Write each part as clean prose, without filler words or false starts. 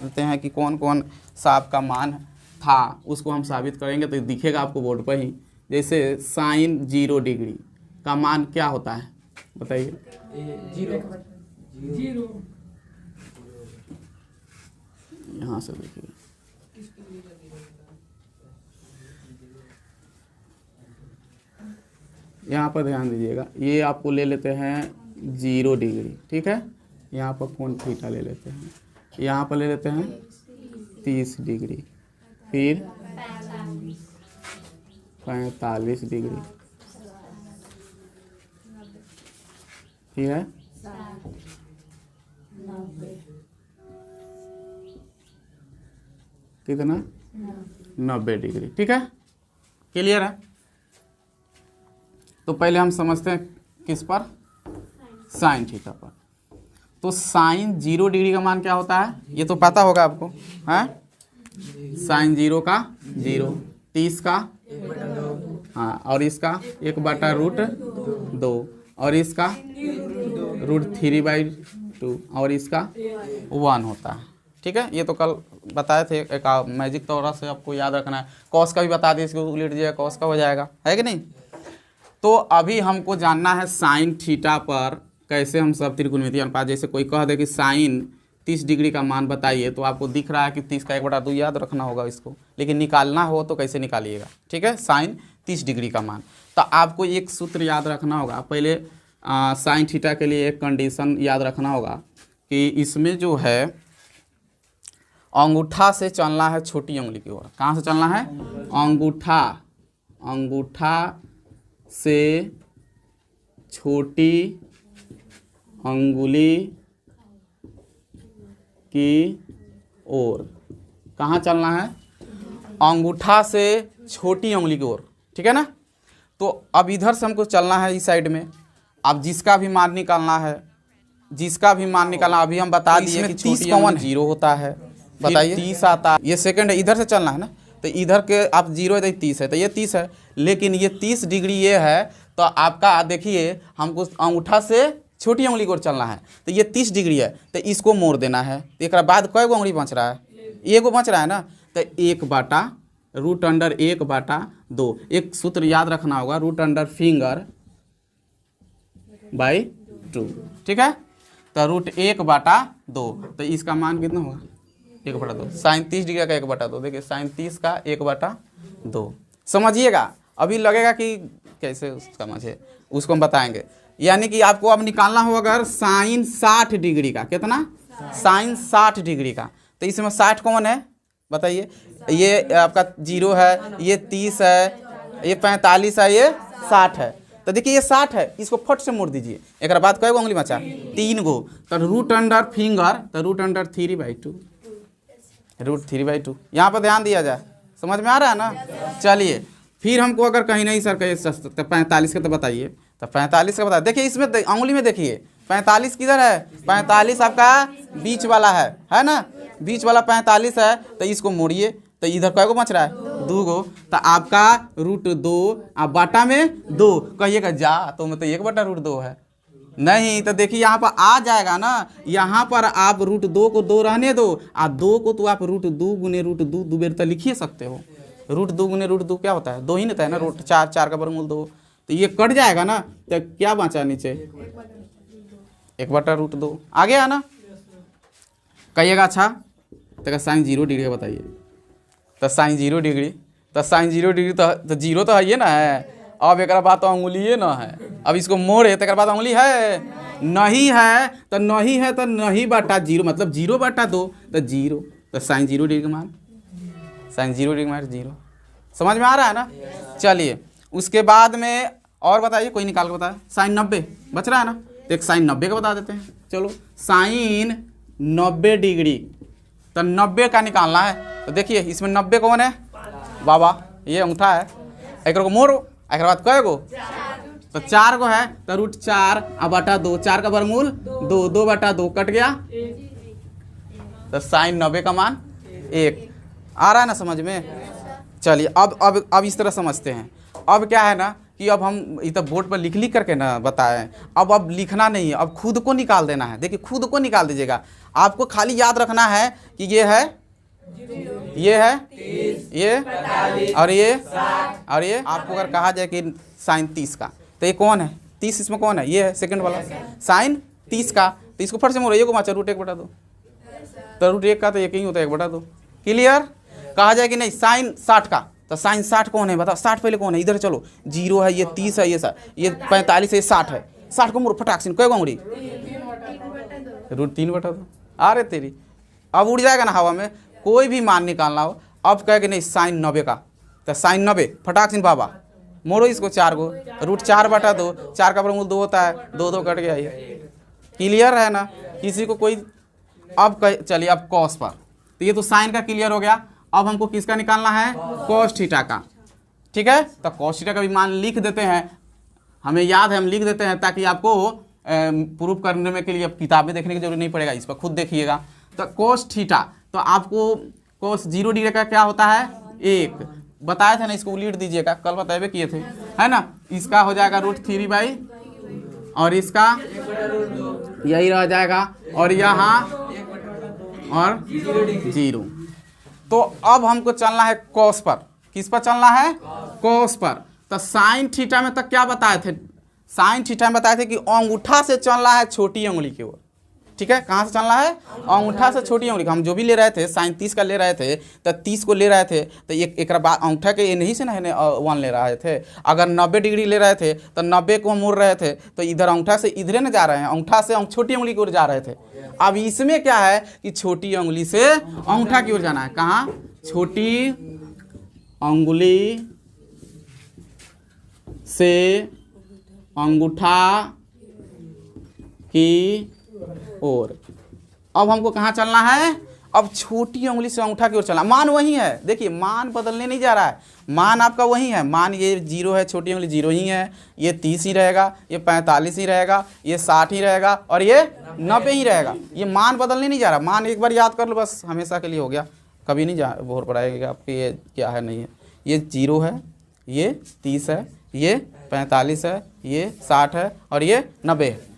देते हैं कि कौन कौन सा आपका मान था, उसको हम साबित करेंगे तो दिखेगा आपको बोर्ड पर ही। जैसे साइन 0 डिग्री का मान क्या होता है बताइए? 0। यहाँ से देखिए, यहाँ पर ध्यान दीजिएगा, ये आपको ले लेते हैं 0 डिग्री, ठीक है। यहाँ पर कोण थीटा ले लेते हैं, यहाँ पर ले लेते हैं 30 डिग्री, फिर 45 डिग्री, ठीक है, कितना 90 डिग्री, ठीक है। क्लियर है? तो पहले हम समझते हैं किस पर, साइन थीटा पर। तो साइन 0 डिग्री का मान क्या होता है ये तो पता होगा आपको, है साइन 0 का 0, 30 का हाँ, और इसका 1/√2, और इसका √3/2, और इसका 1 होता है, ठीक है। ये तो कल बताए थे, एक मैजिक तौर से आपको याद रखना है। कॉस का भी बता दिए, इसको उलट दिया कॉस का हो जाएगा, है कि नहीं। तो अभी हमको जानना है साइन थीटा पर कैसे हम सब त्रिकोणमितीय अनुपात, जैसे कोई कह दे कि साइन 30 डिग्री का मान बताइए, तो आपको दिख रहा है कि 30 का 1/2 याद रखना होगा इसको, लेकिन निकालना हो तो कैसे निकालिएगा, ठीक है। साइन 30 डिग्री का मान, तो आपको एक सूत्र याद रखना होगा पहले। साइन थीटा के लिए एक कंडीशन याद रखना होगा कि इसमें जो है अंगूठा से चलना है छोटी उंगली की ओर। कहाँ से चलना है? अंगूठा से छोटी अंगुली की ओर। कहाँ चलना है? अंगूठा से छोटी उंगली की ओर, ठीक है ना। तो अब इधर से हमको चलना है इस साइड में। अब जिसका भी मान निकालना है, अभी हम बता दिए कि छोटी कॉमन 0 होता है, बताइए 30 आता है, ये सेकंड है, इधर से चलना है ना, तो इधर के आप 0 है तो 30 है, तो ये 30 है, लेकिन ये 30 डिग्री ये है, तो आपका देखिए हमको अंगूठा से छोटी उंगली की ओर चलना है, तो ये 30 डिग्री है, तो इसको मोड़ देना है। तो एक बाद कई गो उंगली बच रहा है? एगो बच रहा है ना, तो 1/√1/2। एक सूत्र याद रखना होगा, √finger/2, ठीक है। तो √1/2, तो इसका मान कितना होगा? 1/2। साइन 30 डिग्री का 1/2, देखिए साइन 30 का 1/2 समझिएगा। अभी लगेगा कि कैसे समझे, उसको हम बताएंगे। यानी कि आपको अब निकालना होगा अगर साइन 60 डिग्री का, कितना? साइन 60 डिग्री का, तो इसमें 60 कौन है बताइए? ये आपका 0 है, ये 30 है, ये 45 है, ये 60 है। तो देखिए ये 60 है, इसको फट से मोड़ दीजिए। एक बाद कई गो उंगली बचा? 3 गो। तो √finger, तो √3/2 यहाँ पर ध्यान दिया जाए। समझ में आ रहा है ना? चलिए फिर हमको अगर कहीं नहीं सर कहे तो 45 का तो बताइए, तो 45 का बता। देखिए इसमें उंगली में देखिए 45 किधर है? 45 आपका बीच वाला है ना, बीच वाला 45 है, तो इसको मोड़िए, तो इधर कई गो बच रहा है? 2 गो। तो आपका √2 आप बाटा में 2 कहिएगा जा, तो मतलब 1/√2 है नहीं, तो देखिए यहाँ पर आ जाएगा ना, यहाँ पर आप √2 को 2 रहने दो, और 2 को तो आप √2 गुने √2 दो बेर तो लिखिए सकते हो। √2 गुने √2 क्या होता है? 2 ही नहीं था ना, √4 का वर्गमूल 2, तो ये कट जाएगा ना, तो क्या बचा नीचे? 1/√2 आ गया ना। कहिएगा अच्छा तो साइन 0 डिग्री बताइए। तो साइन 0 डिग्री, तो साइन 0 डिग्री तो 0 तो है ये ना है। अब एक बात तो उंगली ना है, अब इसको मोड़े तो बाद उंगली है नहीं है, तो नहीं है तो नहीं बटा 0, मतलब 0/2, तो 0। तो साइन 0 डिग्री का मान, साइन 0 डिग्री का मान 0। समझ में आ रहा है ना? चलिए उसके बाद में और बताइए, कोई निकाल के बताए। साइन 90 बच रहा है ना, तो एक साइन 90 का बता देते हैं। चलो साइन 90 डिग्री, तो 90 का निकालना है। तो देखिए इसमें 90 कौन है बाबा? ये अंगूठा है, एक को मोड़ो, एक बाद कई गो? तो 4 गो है, तो √4/2, 4 का वर्गमूल 2, 2/2 कट गया, तो साइन 90 का मान 1। आ रहा है ना समझ में? चलिए अब इस तरह समझते हैं। अब क्या है ना, कि अब हम इधर बोर्ड पर लिख करके ना बताएं, अब लिखना नहीं है, अब खुद को निकाल देना है। देखिए खुद को निकाल दीजिएगा, आपको खाली याद रखना है कि ये है, ये है, ये और ये आपको अगर कहा जाए कि साइन 30 का, तो ये कौन है 30, इसमें कौन है, ये है सेकंड वाला साइन 30 का। तो इसको फट से मोड़ो, ये को माचा √1/2, तो √1 का तो एक ही होता है 1/2। क्लियर? कहा जाए कि नहीं साइन 60 का, तो साइन 60 कौन है बताओ, 60 पहले कौन है, इधर चलो, 0 है, ये 30 है, ये 45 है, ये 60 है। 60 को मोड़ो फटाक से, कई उंगली √3/2। अरे तेरी, अब उड़ जाएगा ना हवा में, कोई भी मान निकालना हो। अब कहे कि नहीं साइन 90 का, तो साइन 90 फटाक से बाबा मोड़ो इसको 4 को, √4/2, 4 का वर्गमूल 2 होता है, 2 कट गया ये। क्लियर है ना किसी को कोई? अब चलिए अब कॉस पर, तो ये तो साइन का क्लियर हो गया। अब हमको किसका निकालना है, कॉस थीटा का। ठीक है, तो कॉस थीटा का भी मान लिख देते हैं, हमें याद है हम लिख देते हैं ताकि आपको प्रूफ करने में के लिए अब किताबें देखने की जरूरत नहीं पड़ेगा, इस पर खुद देखिएगा। तो कॉस थीटा, तो आपको कॉस 0 डिग्री का क्या होता है 1, बताया था ना, इसको उलीट दीजिएगा, कल बताए किए थे, है ना। इसका हो जाएगा √3/, और इसका यही रह जाएगा, और यहाँ और 0। तो अब हमको चलना है कॉस पर। किस पर चलना है, कॉस पर। तो साइन थीटा में तक क्या बताए थे, साइन थीटा में बताए थे कि अंगूठा से चलना है छोटी उंगली की ओर। ठीक है, कहाँ से चलना है, अंगूठा से छोटी उंगली। हम जो भी ले रहे थे साइन 30 का ले रहे थे, तो 30 को ले रहे थे, तो एक बाद अंगूठा के ये नहीं से ना 1 ले रहे थे। अगर 90 डिग्री ले रहे थे तो 90 को हम मुड़ रहे थे, तो इधर अंगूठा से इधरे न जा रहे हैं, अंगूठा से छोटी उंगली की ओर जा रहे थे। अब इसमें क्या है कि छोटी उंगली से अंगूठा की ओर जाना है। कहाँ, छोटी उंगली से अंगूठा की और अब हमको कहाँ चलना है, अब छोटी उंगली से अंगूठा की ओर चलना। मान वही है, देखिए मान बदलने नहीं जा रहा है, मान आपका वही है। मान ये 0 है, छोटी उंगली 0 ही है, ये 30 ही रहेगा, ये 45 ही रहेगा, ये 60 ही रहेगा, और ये 90 ही रहेगा। ये मान बदलने नहीं जा रहा। मान एक बार याद कर लो बस, हमेशा के लिए हो गया, कभी नहीं भोर पड़ाएगा आपके ये क्या है नहीं है। ये 0 है, ये 30 है, ये 45 है, ये 60 है, और ये 90 है।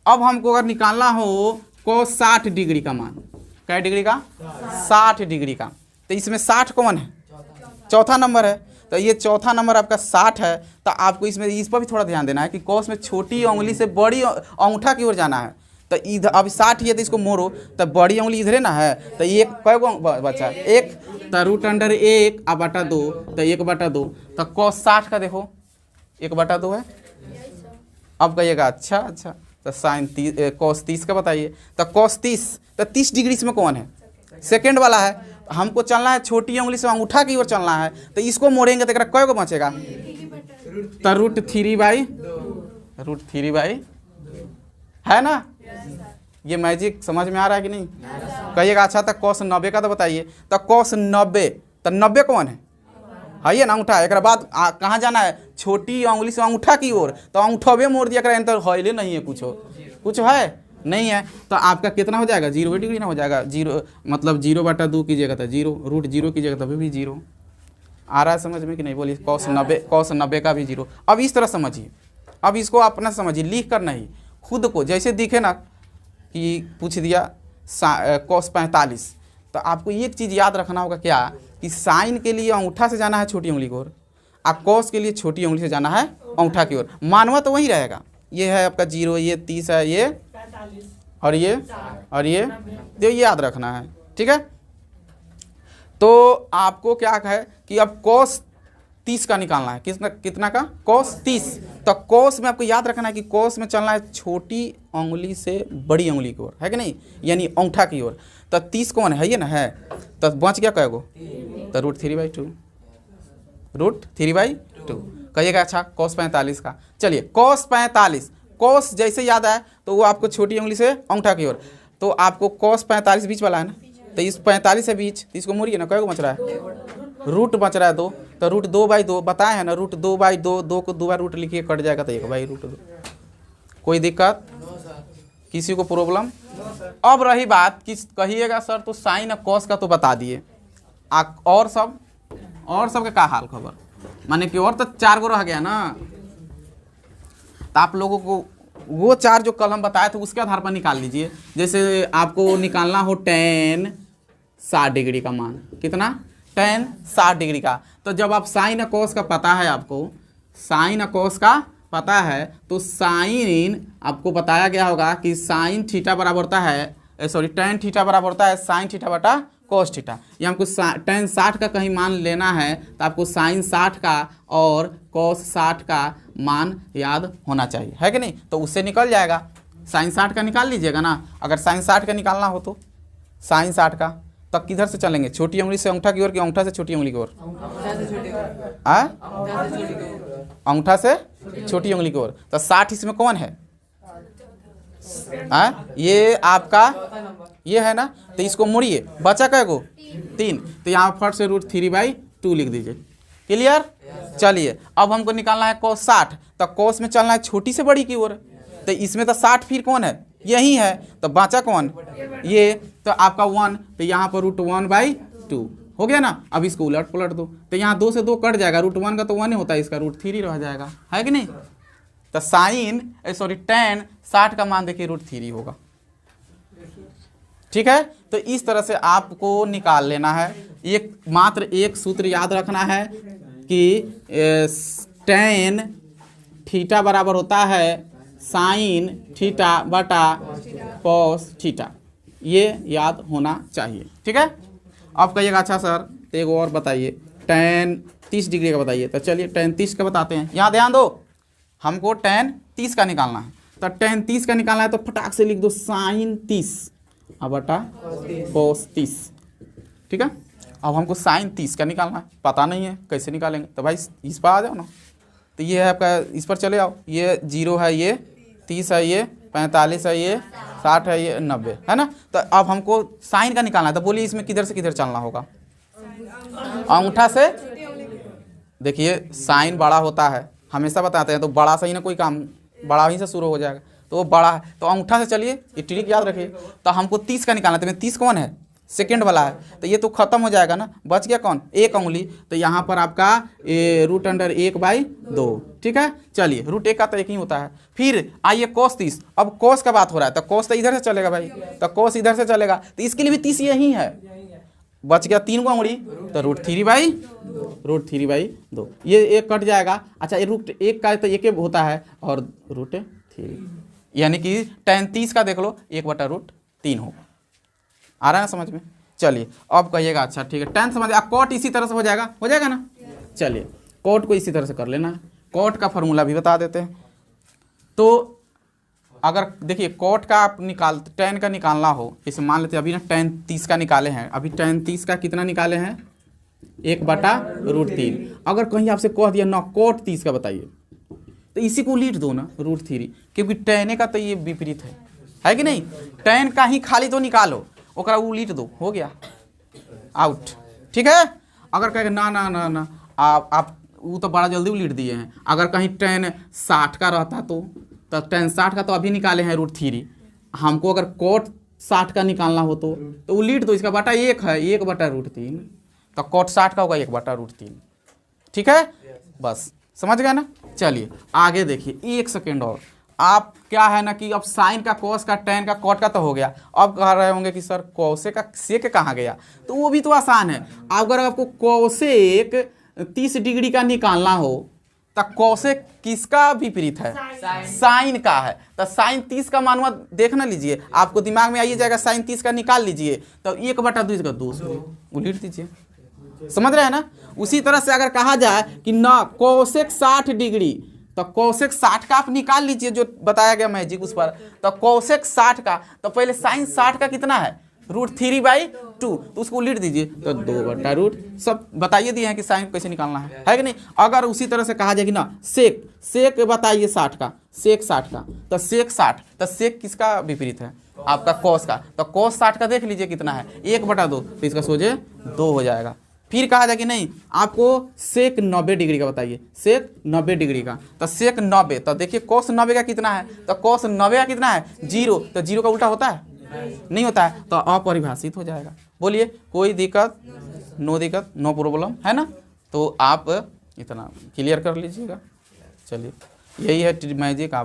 अब हमको अगर निकालना हो cos 60 डिग्री का मान, क्या डिग्री का, 60 डिग्री का, तो इसमें 60 कौन है, चौथा नंबर है। तो ये चौथा नंबर आपका 60 है। तो आपको इसमें इस पर भी थोड़ा ध्यान देना है कि cos में छोटी उंगली से बड़ी अंगूठा की ओर जाना है। तो इधर अब 60 है, तो इसको मोड़ो, तो बड़ी उंगली इधरे ना है, तो एक कै गो बचा, 1, तो √1/2, तो 1/2। तो cos 60 का देखो 1/2 है। अब कहिएगा अच्छा, तो साइन cos 30 का बताइए। तो cos 30, तो 30 डिग्री इसमें कौन है, सेकंड वाला है। हमको चलना है छोटी उंगली से अंगूठा की ओर चलना है, तो इसको मोड़ेंगे तो कै को बचेगा, तो √3/2 है ना। ये मैजिक समझ में आ रहा है कि नहीं, कहिएगा। अच्छा, तो cos 90 का तो बताइए। तो cos 90, तो 90 कौन है ये ना अंगूठा। एक बाद कहाँ जाना है, छोटी उंगली से अंगूठा की ओर, तो अंगूठा मोड़ दिया कर, तो हौले नहीं है, कुछ है नहीं है। तो आपका कितना हो जाएगा, 0 डिग्री ना हो जाएगा। 0 मतलब 0/2 कीजिएगा तो 0, √0 कीजिएगा तभी भी 0 आ रहा है समझ में कि नहीं, बोलिए। cos 90 का भी 0। अब इस तरह समझिए, अब इसको अपना समझिए, लिख कर नहीं, खुद को जैसे दिखे ना कि पूछ दिया cos 45, तो आपको एक चीज़ याद रखना होगा, क्या कि साइन के लिए अंगूठा से जाना है छोटी उंगली की ओर, और cos के लिए छोटी उंगली से जाना है अंगूठा की ओर। मानवा तो वही रहेगा, ये है आपका 0, ये 30 है, ये 45 और ये तो याद रखना है। ठीक है, तो आपको क्या है कि अब cos 30 का निकालना है। कितना का, cos 30। तो cos में आपको याद रखना है कि cos में चलना है छोटी उंगली से बड़ी उंगली की ओर, है कि नहीं, यानी अंगूठा की ओर। तो 30 कौन है ये ना है, तो बच गया कएगो, तो √3/2, √3/2 कहिएगा। अच्छा, cos 45 का, चलिए cos 45, cos जैसे याद आया तो वो आपको छोटी उंगली से अंगूठा की ओर, तो आपको cos 45 बीच वाला है ना, तो इस 45 से बीच, तो इसको मोड़िए ना, कएगो बच रहा है, रूट बच रहा है 2, तो √2/2 बताए हैं ना, √2/2, 2 को 2 बार रूट लिखिए कट जाएगा, तो 1/√2। कोई दिक्कत, किसी को प्रॉब्लम? अब रही बात कि कहिएगा सर तो साइन और कॉस का तो बता दिए, और सब के का हाल खबर, माने कि और तो 4 गो रह गया ना, तो आप लोगों को वो 4 जो कल हम बताए थे उसके आधार पर निकाल लीजिए। जैसे आपको निकालना हो tan 60 डिग्री का मान, कितना, tan 60 डिग्री का, तो जब आप साइन और कॉस का पता है, आपको साइन और कॉस का पता है, तो साइन आपको बताया गया होगा कि साइन थीटा बराबर होता है, सॉरी tan थीटा बराबर होता है साइन थीटा बटा कॉस थीटा। ये हमको tan 60 का कहीं मान लेना है तो आपको साइन 60 का और कॉस 60 का मान याद होना चाहिए, है कि नहीं? तो उससे निकल जाएगा, साइन 60 का निकाल लीजिएगा ना। अगर साइन 60 का निकालना हो तो साइन 60 का तब किधर से चलेंगे, छोटी उंगली से अंगूठा की ओर कि अंगूठा से छोटी उंगली की ओर? अंगूठा से छोटी उंगली की ओर। तो 60 इसमें कौन है? ये आपका ये है ना, तो इसको मुड़िए, बचा कै गो? 3, तो यहाँ फट से √3/2 लिख दीजिए। क्लियर? चलिए अब हमको निकालना है cos 60, तो cos में चलना है छोटी से बड़ी की ओर, तो इसमें तो 60 फिर कौन है? यही है, तो बचा कौन? ये, तो आपका 1, तो यहाँ पर √1/2 हो गया ना। अब इसको उलट पलट दो, तो यहाँ 2 से 2 कट जाएगा, √1 का तो 1 ही होता है, इसका √3 रह जाएगा, है कि नहीं? तो tan 60 का मान देखिए √3 होगा। ठीक है, तो इस तरह से आपको निकाल लेना है। मात्र एक सूत्र याद रखना है कि tan थीटा बराबर होता है साइन थीटा बटा कॉस थीटा, ये याद होना चाहिए। ठीक है, अब कहिएगा अच्छा सर तो एक और बताइए, tan 30 डिग्री का बताइए। तो चलिए tan 30 का बताते हैं। यहाँ ध्यान दो, हमको tan 30 का निकालना है, तो tan 30 का निकालना है तो फटाक से लिख दो साइन 30 बटा कॉस 30। ठीक है, अब हमको साइन 30 का निकालना है, पता नहीं है कैसे निकालेंगे, तो भाई इस पर आ जाओ ना। तो ये है आपका, इस पर चले आओ, ये 0 है, ये 30 है, ये 45 है, ये 60 है, ये 90 है ना। तो अब हमको साइन का निकालना है, तो बोलिए इसमें किधर से किधर चलना होगा? अंगूठा से। देखिए साइन बड़ा होता है, हमेशा बताते हैं, तो बड़ा से ही ना कोई काम, बड़ा ही से शुरू हो जाएगा, तो वो बड़ा है, तो अंगूठा से चलिए, ये ट्रिक याद रखिए। तो हमको 30 का निकालना है, तो 30 कौन है? सेकंड वाला है, तो ये तो खत्म हो जाएगा ना, बच गया कौन? एक उंगली, तो यहाँ पर आपका √1/2। ठीक है, चलिए √1 का तो एक ही होता है। फिर आइए cos 30, अब cos का बात हो रहा है, तो cos तो इधर से चलेगा भाई, तो cos इधर से चलेगा, तो इसके लिए भी 30 यही है, बच गया 3 उंगली, तो √3/2, ये एक कट जाएगा। अच्छा, ये √1 का तो एक होता है और √3, यानी कि tan 30 का देख लो 1/√3 होगा। आ रहा है ना समझ में? चलिए अब कहिएगा अच्छा ठीक है, tan समझ, cot इसी तरह से हो जाएगा ना। चलिए cot को इसी तरह से कर लेना है, cot का फॉर्मूला भी बता देते हैं। तो अगर देखिए cot का आप tan का निकालना हो, जैसे मान लेते हैं अभी ना tan 30 का निकाले हैं, अभी tan 30 का कितना निकाले हैं? 1/√3। अगर कहीं आपसे कह दिया ना cot 30 का बताइए, तो इसी को उलीट दो ना √3, क्योंकि tan का तो ये विपरीत है कि नहीं? tan का ही खाली तो निकालो, ओकरा उलीट दो, हो गया आउट। ठीक है, अगर कहें ना ना ना ना आप वो तो बड़ा जल्दी उलीट दिए हैं। अगर कहीं tan 60 का रहता तो tan 60 का तो अभी निकाले हैं √3, हमको अगर cot 60 का निकालना हो तो उलीट दो, इसका बटा 1 है, 1/√3, तो cot 60 का होगा 1/√3। ठीक है, बस समझ गए ना। चलिए आगे देखिए, 1 सेकेंड और। आप क्या है ना कि अब साइन का cos का tan का cot का तो हो गया, अब कह रहे होंगे कि सर cosec का sec कहाँ गया? तो वो भी तो आसान है। अगर आपको cosec 30 डिग्री का निकालना हो तो cosec किसका विपरीत है? साइन का है, तो साइन 30 का मानवा देखना लीजिए, आपको दिमाग में आइए जाएगा, साइन 30 का निकाल लीजिए, तो 1/2 इसका 2 उलट दीजिए, समझ रहे हैं ना। उसी तरह से अगर कहा जाए कि ना cosec 60 डिग्री, तो cosec 60 का आप निकाल लीजिए, जो बताया गया मैजिक उस पर। तो cosec 60 का, तो पहले साइन 60 का कितना है? √3/2, तो उसको उलट दीजिए, तो 2/√, सब बताइए दिए हैं कि साइन कैसे निकालना है कि नहीं। अगर उसी तरह से कहा जाए कि ना सेक बताइए 60 का, सेक 60 का, तो सेक 60, तो सेक किसका विपरीत है? आपका cos का, तो cos 60 का देख लीजिए कितना है? 1/2, तो इसका सोचे 2 हो जाएगा। फिर कहा जाए कि नहीं आपको सेक 90 डिग्री का बताइए, सेक 90 डिग्री का, तो सेक 90, तो देखिए cos 90 का कितना है? तो cos 90 का कितना है? 0, तो 0 का उल्टा होता है? नहीं होता है, तो अपरिभाषित हो जाएगा। बोलिए कोई दिक्कत? नो दिक्कत, नो प्रॉब्लम, है ना। तो आप इतना क्लियर कर लीजिएगा। चलिए यही है मैजिक, आप